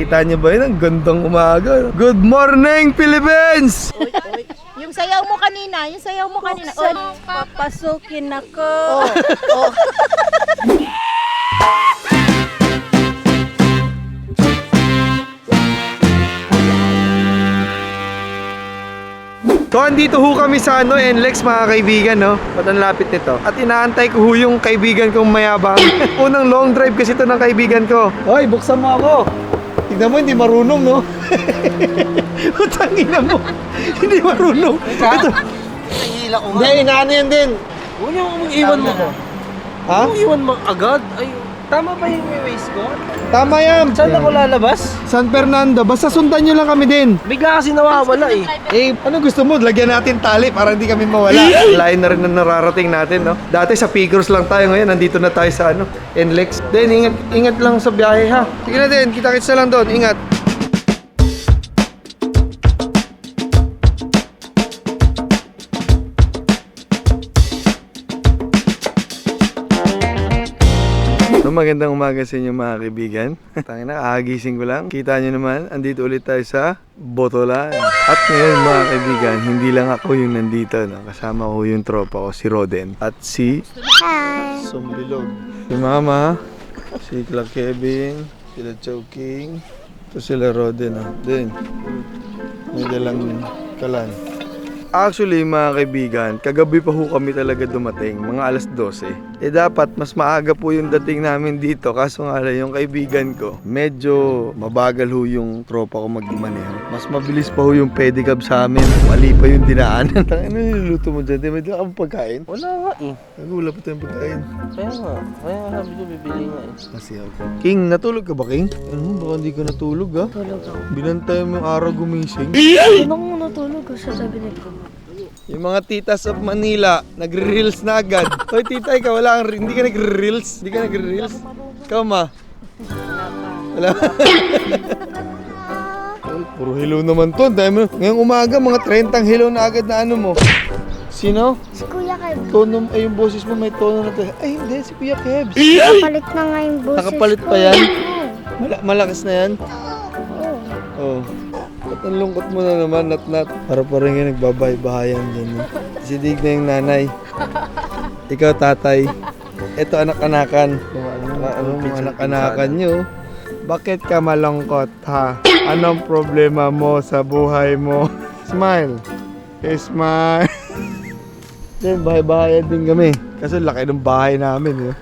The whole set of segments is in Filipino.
Kita niyo ba yun? Ang gandang umaga. Good morning, Philippines! Yung sayaw mo kanina, Oy, papasukin ako. Oh. So, andito ho kami sa NLEX mga kaibigan, no? Ba't ang lapit nito? At inaantay ko ho yung kaibigan kong mayabang. Unang long drive kasi ito ng kaibigan ko. Hoy, buksan mo ako. Tignan mo, hindi marunong, no? Utangina mo. Hindi marunong. Ito. Nahihila ko nga. Hindi, inaano yan din. Huwag niyo akong iwan mo ko. Ha? Huwag iwan mo agad. Ay, tama ba yung may waste ko? Tama yan. Saan ako lalabas? San Fernando. Basta sundan nyo lang kami din. Bigla kasi nawawala eh. Eh, ano gusto mo? Lagyan natin tali para hindi kami mawala. Lain na rin na nararating natin, no? Dati sa Figures lang tayo, ngayon nandito na tayo sa NLEX. Then, ingat lang sa biyahe, ha? Sige na din, kita-kits na lang doon. Ingat. So, magandang umaga sa inyo mga kaibigan. Tangina, kakagising ko lang. Kita nyo naman, andito ulit tayo sa Botolan. At ngayon mga kaibigan, hindi lang ako yung nandito, no? Kasama ko yung tropa ko, si Roden. At si Sumbilog. Si Mama, si Clark Kevin, sila Chowking. Ito sila Roden, no? Then, may dalang kalan. Actually mga kaibigan, kagabi pa ho kami talaga dumating, mga alas 12. Eh dapat mas maaga po yung dating namin dito, kaso nga lang yung kaibigan ko, medyo mabagal ho yung tropa ko magmaneho. Mas mabilis pa ho yung pedicab sa amin, mali pa yung dinaanan. Ano niluluto mo dyan? Di ba ito ang pagkain? Wala nga eh. Nagula pa tayong pagkain. Kaya nga sabi ko bibili nga eh. Kasi ako. King, natulog ka ba King? Baka hindi ka natulog ha? Tulog ako. Binantay mo yung araw gumising. Ano ko natulog ko sa sabihin ko? Yung mga titas of Manila, nagre-reels na agad. Hoy tita, ikaw wala kang, hindi ka nagre-reels? Hindi ka nagre-reels? Ikaw ma? Wala. Oh, puro hello naman to. Ngayong umaga, mga 30 hello na agad na ano mo. Sino? Si Kuya Kebs. Tono, ay yung boses mo may tono na to. Ay hindi, si Kuya Kebs. Nakapalit na nga yung boses Nakapalit ko. pa yan? Oo. Malakas na yan? Oo. Oh. Ba't ang lungkot mo na naman, nat-nat? Para pa rin yung nagbabahay-bahayan dyan. Si Dig na yung nanay. Ikaw tatay. Ito anak-anakan. Mga anak-anakan nyo. Bakit ka malungkot ha? Anong problema mo sa buhay mo? Smile. Smile. Then bahay-bahayan din kami. Kasi laki ng bahay namin.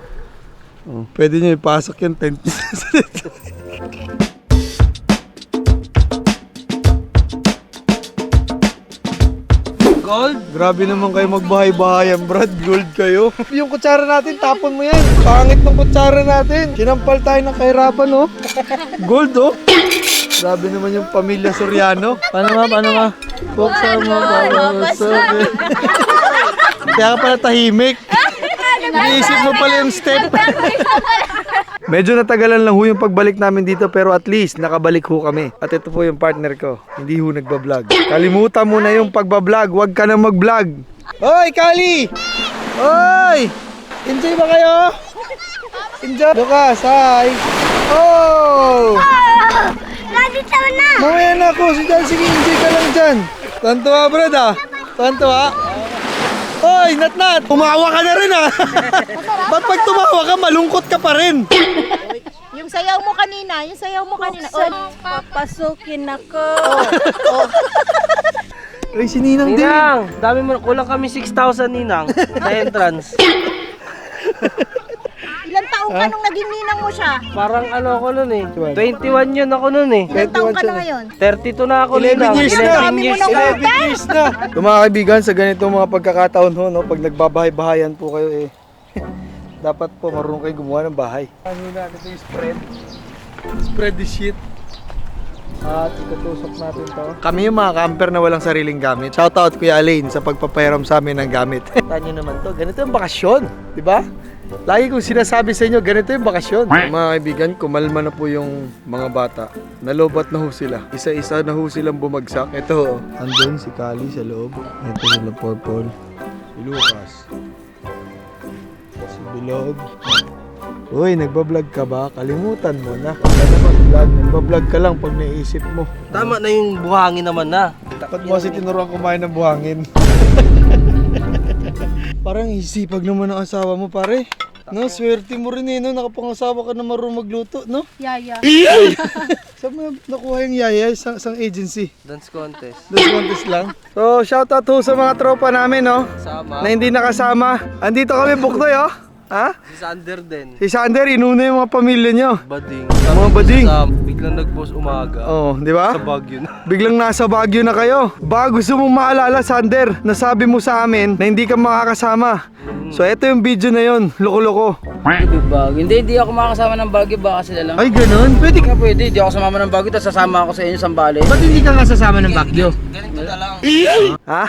Oh. Pwede nyo ipasok yung tent. Gold? Grabe naman kayo magbahay-bahayan, Brad. Gold kayo. Yung kutsara natin, tapon mo yan. Pangit ng kutsara natin. Sinampal tayo ng kahirapan, oh. Gold, oh. Grabe naman yung pamilya Soriano. Paano nga? Buksan mo, babasabi. Kaya ka pala tahimik. Iniisip mo pala yung step. Medyo natagalan lang ho yung pagbalik namin dito, pero at least nakabalik ho kami. At ito po yung partner ko, hindi ho nagbablog. Kalimutan mo na yung pagbablog, huwag ka nang magblog. Hoy, Kali! Hoy! Enjoy ba kayo? Enjoy! Lucas, hi! Oh! Nandito na! Mamaya na ako, sige, enjoy ka lang dyan. Tantuwa, Brad ah. Tantuwa. Hoy, Nat! Tumawa ka na rin ah. Ba't pag tumawa ka, malungkot ka pa rin? Yung sayaw mo kanina, Oy, papasukin ako. Ay, si Ninang din. Ninang! Dami mo, kulang kami 6,000 Ninang sa entrance. Ilang taong ka nung naging ninang mo siya? Parang ano ako nun eh. 21 yun ako nun eh. Ilang taong ka na ngayon? 32 na ako 11 Ninang. years na. 11 years Dami mo na. na. 11 years na. So, mga kaibigan, sa ganitong mga pagkakataon ho, no, pag nagbabahay-bahayan po kayo eh, dapat po marunong kayo gumawa ng bahay. Ano na, ito yung spread. Spread the shit. At itutusok natin to. Kami yung mga camper na walang sariling gamit. Shoutout Kuya Alain sa pagpapahiram sa amin ng gamit. Tanyo naman to, ganito yung bakasyon, di ba? Lagi kong sinasabi sa inyo, ganito yung bakasyon. Mga kaibigan, kumalma na po yung mga bata. Nalobat na ho sila. Isa-isa na ho silang bumagsak. Ito, andun si Kali sa loob. Ito sila Purple. Si Lucas. Si Bilog. Uy, nagbablog ka ba? Kalimutan mo na. Wala na mag-vlog. Nagbablog ka lang pag naisip mo. Tama na yung buhangin naman na. Ba't mo kasi tinuruan kumain ng buhangin? Parang isipag naman ang asawa mo, pare. No, swerte mo rin eh, no? Nakapangasawa ka na marunong magluto, no? Yaya. Saan mo nakuha yung yaya? Isang agency. Dance contest. Dance contest lang. So, shoutout ho sa mga tropa namin, no? Sama. Na hindi nakasama. Andito kami, Buknoy, oh. Ha? Si Sander din. Si Sander, inuna yung mga pamilya nyo. Bading. Mga bading. Biglang nag-post umaga. Oo, di ba? Sa Baguio na. Biglang nasa Baguio na kayo. Baka gusto mong maalala, Sander, nasabi mo sa amin na hindi ka makakasama. So, eto yung video na yon, loko-loko. Baguio. Hindi ako makakasama ng Baguio, baka sila lang. Ay, ganun? Pwede ka. Pwede, hindi ako sumama ng Baguio, tapos sasama ako sa inyo sa Bali. Ba't hindi ka nga sasama ng Baguio? Ganito na lang. Ha?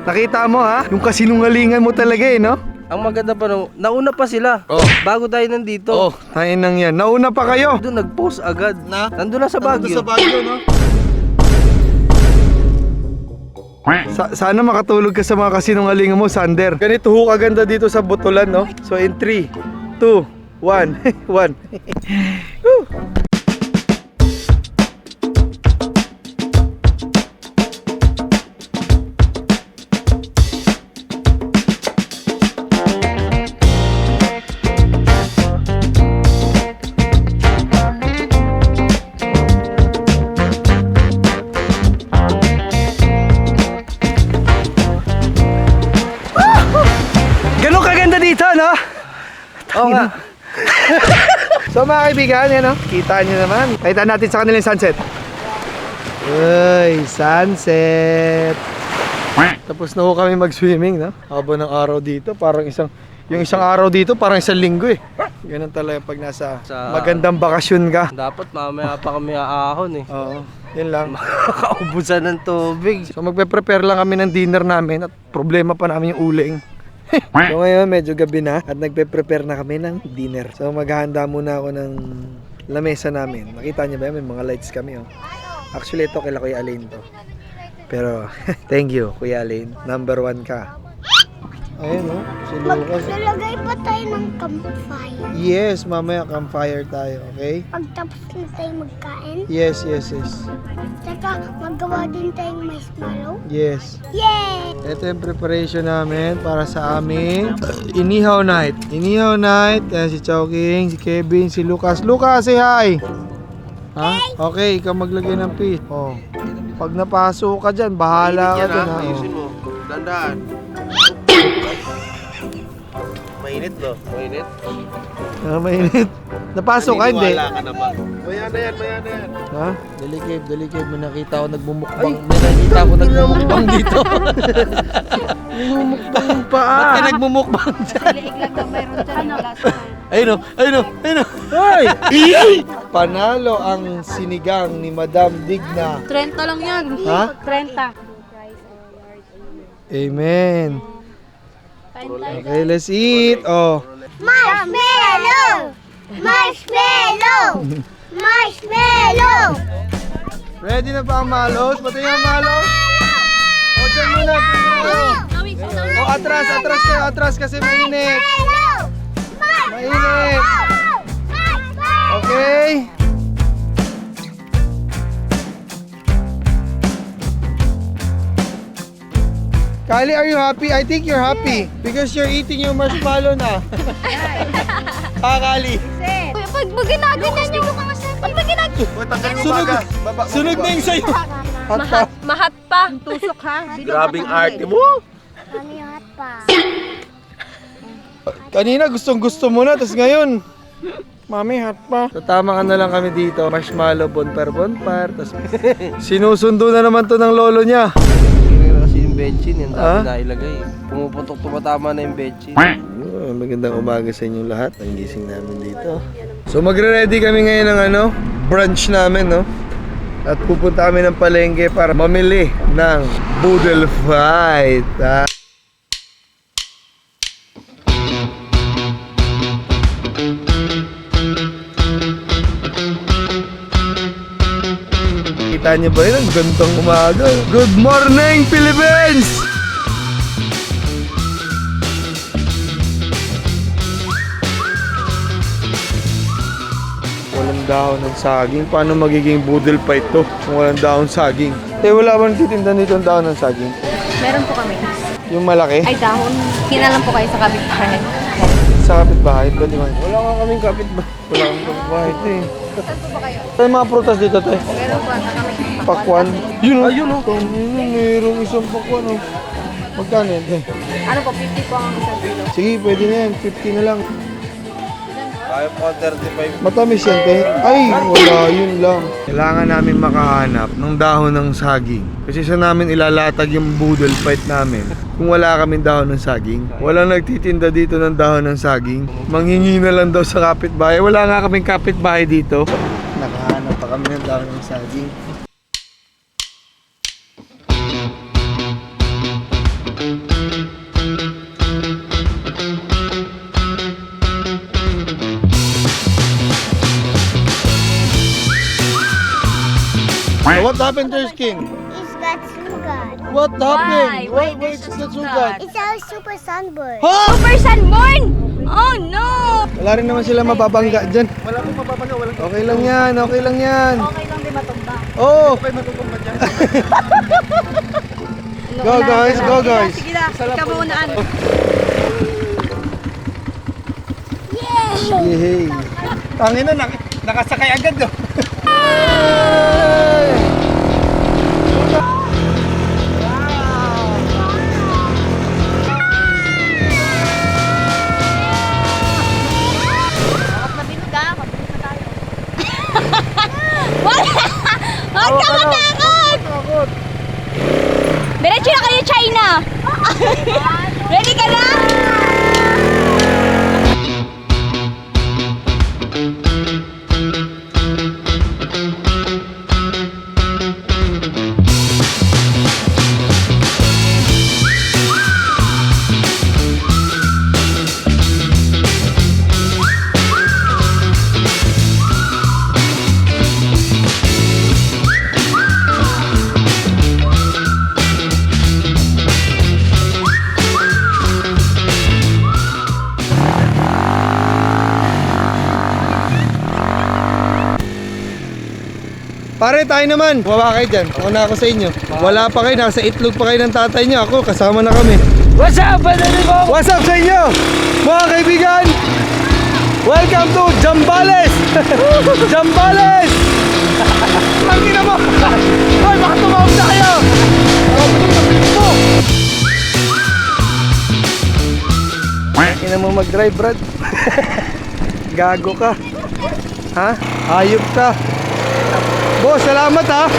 Nakita mo, ha? Yung kasinungalingan mo talaga, eh, no? Ang maganda pa no, nauna pa sila. Oh. Bago tayo nandito. Oh, tain nang yan. Nauna pa kayo. Doon nag-post agad. Nandun na sa Baguio. Baguio, no? Sana makatulog ka sa mga kasinungalingan mo, Sander. Ganito ho kaganda dito sa Botolan, no? So in 3, 2, 1, 1. Ganun kaganda dito, no? Oo nga. So mga kaibigan, yan o. Kita nyo naman. Nakita natin sa kanila yung sunset. Uy, sunset. Tapos na ho kami mag-swimming, no? Haba ng araw dito, parang yung isang araw dito, parang isang linggo eh. Ganun talaga pag nasa magandang bakasyon ka. Dapat mamaya pa kami aahon eh. Oo, yun lang. Makaubusan ng tubig. So magpe-prepare lang kami ng dinner namin at problema pa namin yung uling. So ngayon medyo gabi na at nagpe-prepare na kami ng dinner. So maghahanda muna ako ng lamesa namin. Nakita niyo ba yan? May mga lights kami oh. Actually ito kila Kuya Alain to. Pero thank you Kuya Alain. Number 1 ka. Ayun oh. Si Lucas. Maglalagay pa tayo ng campfire. Yes, mamaya campfire tayo, okay? Pagtapos na tayo magkain, Yes. tsaka magawa din tayong marshmallow. Yes. Yay! Ito yung preparation namin para sa aming inihaw night. Inihaw night. Yan si Chowking, si Kevin, si Lucas. Lucas, say hi! Ha? Okay, ikaw maglagay ng fish. Oh. Pag napasok ka dyan, bahala ka dyan ha. Oh. Dandaan. Mainit no? Mainit? Ah, mainit. Napasok ka, hindi? ka na ba? Maya na yan. Ha? Delicate. May nakita ako nagmumukbang. May nakita ako nagmumukbang dito. Nagmumukbang yung paa. Ba't ka nagmumukbang dyan? Liig lang daw mayroon dyan na last time. Ayun o. Ay! Panalo ang sinigang ni Madam Digna. 30 lang yan. Ha? 30. Amen. Okay, let's eat. Oh. Marshmallow! Marshmallow! Marshmallow! Ready na ba ang malos? Pati yung malos? O, dyan muna. O, atras kasi mainit. Mainit. Okay? Kylie, are you happy? I think you're happy because you're eating your marshmallow na. Kylie. Pag ginaganyan yung... Pag ginaganyan... Sunog na yung sayo. Mahat pa. Tusok ha. Grabing arte mo. Kami hot pa. Kanina gustong gusto mo na, tapos ngayon, mami hot pa. So tama ka na lang kami dito, marshmallow, bonfire, tapos sinusundo na naman to ng lolo niya. Kasi yung bedsheet, yung Ah? dami na ilagay. Pumuputok, tumatama na yung bedsheet. Magandang umaga sa inyo lahat, ang gising namin dito. So magre-ready kami ngayon ng brunch namin, no? At pupunta kami ng palengke para mamili ng Boodle Fight. Kita niyo ba yun? Ang gandang umaga. Good morning, Philippines! Walang dahon ng saging. Paano magiging boodle fight to kung walang dahon saging? Wala ba nagtitinda nito ang dahon ng saging? Meron po kami. Yung malaki? Ay, dahon. Kinalam po kayo sa kapitbahay. Sa kapitbahay? Pwede man. Wala nga kaming kapitbahay. Wala kaming kapitbahay ito eh. Saan po ba kayo? Ano mga prutas dito tayo? Meron po ata kami. Pakwan. Yun o. Ayun o. Mayroong isang pakwan o. Magkano yan? Ano po, 50 po ang isang kilo. Sige, pwede na yan. 50 na lang. Kaya po 35. Matamis yan, te. Ay, wala. Yun lang. Kailangan namin makahanap ng dahon ng saging. Kasi sa namin ilalatag yung boodle fight namin. Kung wala kaming dahon ng saging. Walang nagtitinda dito ng dahon ng saging. Manghingi na lang daw sa kapitbahay. Wala nga kaming kapitbahay dito. Nakahanap pa kami ng dahon ng saging. What happened to your skin? It's got sugar. What happened? Why? Why There's is a that so sugar? bad? It's a super sunburn. Ha? Super sunburn! Oh no! Wala rin naman sila mababangga dyan. Wala pong mababangga, wala. Okay lang yan, okay lang yan. Okay lang din matumba. Oo. Okay, matutumba dyan. Go guys, go guys. Sige na, ikaw maunaan. Yay! Tangin na, nakasakay agad do. Huwag ka matakot! Diretso na kayo, China! Ready ka na? Pare, tayo naman. Bumaba kayo dyan. Ako na ako sa inyo. Wala pa kayo. Nasa itlog pa kayo ng tatay niyo. Ako, kasama na kami. What's up, Badali ko? What's up sa inyo? Mga kaibigan! Welcome to Zambales! Zambales! Ang ina mo! Hoy, baka tumawag na kayo! Ina mo mag-drive, Brad. Gago ka. Ha? Hayop ka. Boss, salamat ha.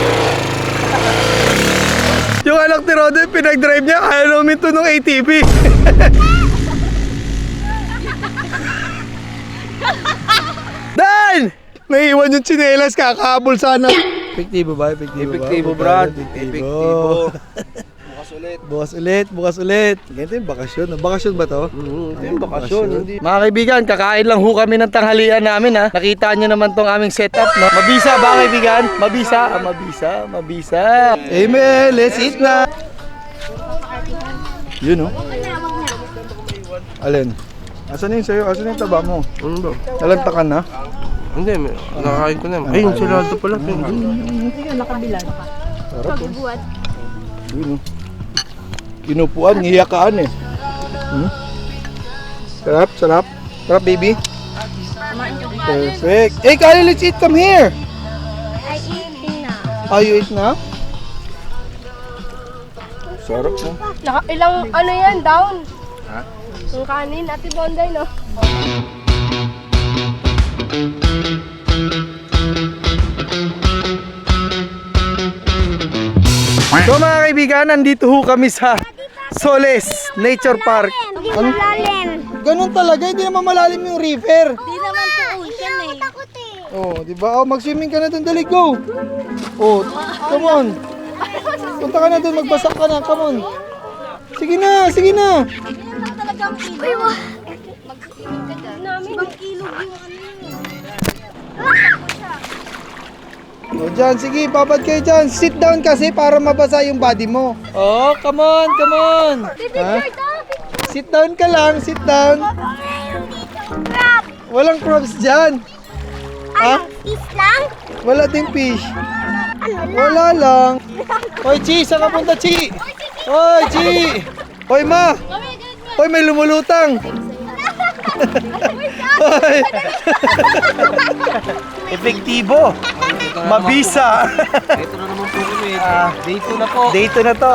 Yung anak ni Rodo, pinag-drive niya, kaya namin ito ng ATV. Dan! Naiiwan yung tsinelas, kakahabol sana. Epektibo ba? Epektibo, Brad. Epektibo. Bukas ulit. Ganito yung bakasyon. Bakasyon ba to? Hindi yung bakasyon. Hindi. Mga kaibigan, kakain lang ho kami ng tanghalian namin ha. Nakita nyo naman tong aming setup, no? Mabisa ba kaibigan? Mabisa? Mabisa. Amen, let's eat na. Yun, no? Alin? Asan yung sayo? Asan yung taba mo? Ano ba? Nalantakan na? Hindi, nakakain ko na. Ayun, si Ronaldo pala. Sarap, yun, no? Kinupuan, hiyakaan eh. Sarap. Sarap, baby. Perfect. Hey, Kali, let's eat. Come here. I eat now. Are you eat na? Sarap, no? Ilang ano yan, down? Ha? Yung kanin, Ate Bonday, no? So mga kaibigan, nandito ho kami sa Soles Nature Park. Hindi malalim. Ganun talaga, hindi naman malalim yung river. Hindi naman po ocean eh. Takot eh. Oh, di ba? Oh, mag-swimming ka na doon, dali, go. Oh, come on. Punta ka na doon, magbasak ka na, come on. Sige na. Talagang kilo. Namin, kilo yung Oh, dyan, sige, babad kayo dyan. Sit down kasi para mabasa yung body mo. Oh, come on. Ha? Sit down ka lang, sit down. Walang props dyan. Ha? Fish lang? Wala ding fish. Ano lang? Wala lang. Hoy, Chi, saan ka punta, Chi? Hoy, Chi! Hoy, Ma! Hoy, may lumulutang! Hoy! Epektibo! Mabisa! Ito na naman po kami. Day 2 na po. Day 2 na to.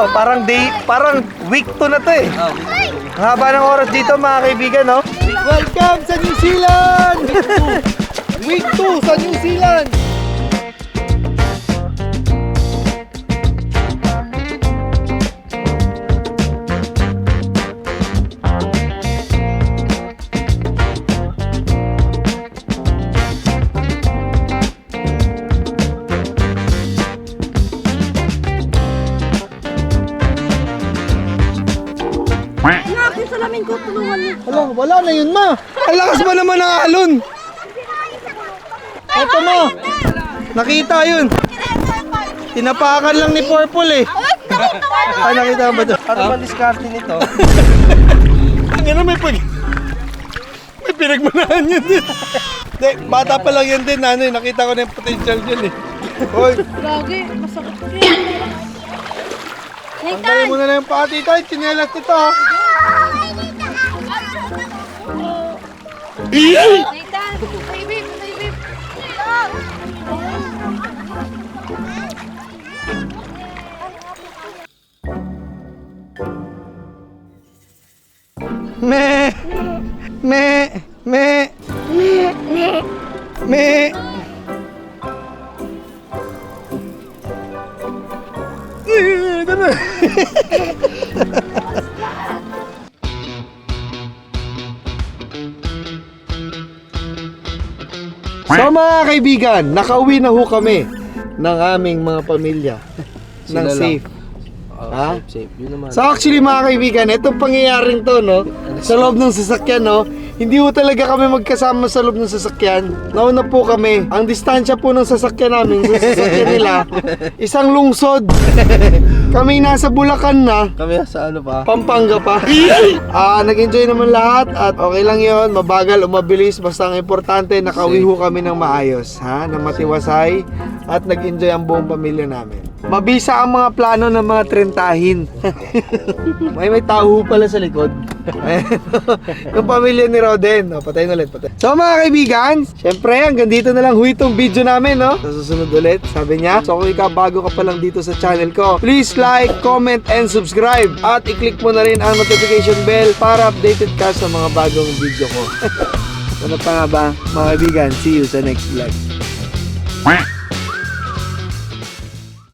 Parang week 2 na to eh. Ang haba ng oras dito mga kaibigan, no? Welcome sa New Zealand! Week 2 sa New Zealand! Wala na yun, Ma. Ang lakas ba naman ng alon? Eto, Ma. Nakita yun. Tinapakan lang ni Purple eh. Ay, nakita ba doon? Ano ba diskarte nito? Ang ina, may pinagmanahan yun din. Hindi, bata pa lang yan din. Ano, nakita ko na yung potential yun eh. Hoy, Lagi, masakit rin. tanggalin mo na lang yung pati tayo. Chinelas ito ha. Nathan, baby, baby. Me. So mga kaibigan, nakauwi na ho kami ng aming mga pamilya ng Sila lang. safe. Ha? Safe. Yun naman. So actually mga kaibigan, itong pangyayaring to, no, sa loob ng sasakyan, no, hindi po talaga kami magkasama sa loob ng sasakyan. Nauna po kami. Ang distansya po ng sasakyan namin sa sasakyan nila, isang lungsod. Kami nasa Bulacan na, Kami sa ano pa? Pampanga pa. Nag-enjoy naman lahat at okay lang yon, mabagal o mabilis, basta ang importante nakauwi ho kami ng maayos, ha, na matiwasay at nag-enjoy ang buong pamilya namin. Mabisa ang mga plano ng mga trentahin. may tao ho pala sa likod. Yung pamilya ni Roden. O, patay na ulit, patay. So mga kaibigan, syempre hanggang dito na lang ho itong video namin, no? Sa susunod ulit, sabi niya. So kung ikaw bago ka pa lang dito sa channel ko, please like, comment, and subscribe. At i-click mo na rin ang notification bell para updated ka sa mga bagong video ko. Ano pa nga ba, mga kaibigan? See you sa next vlog.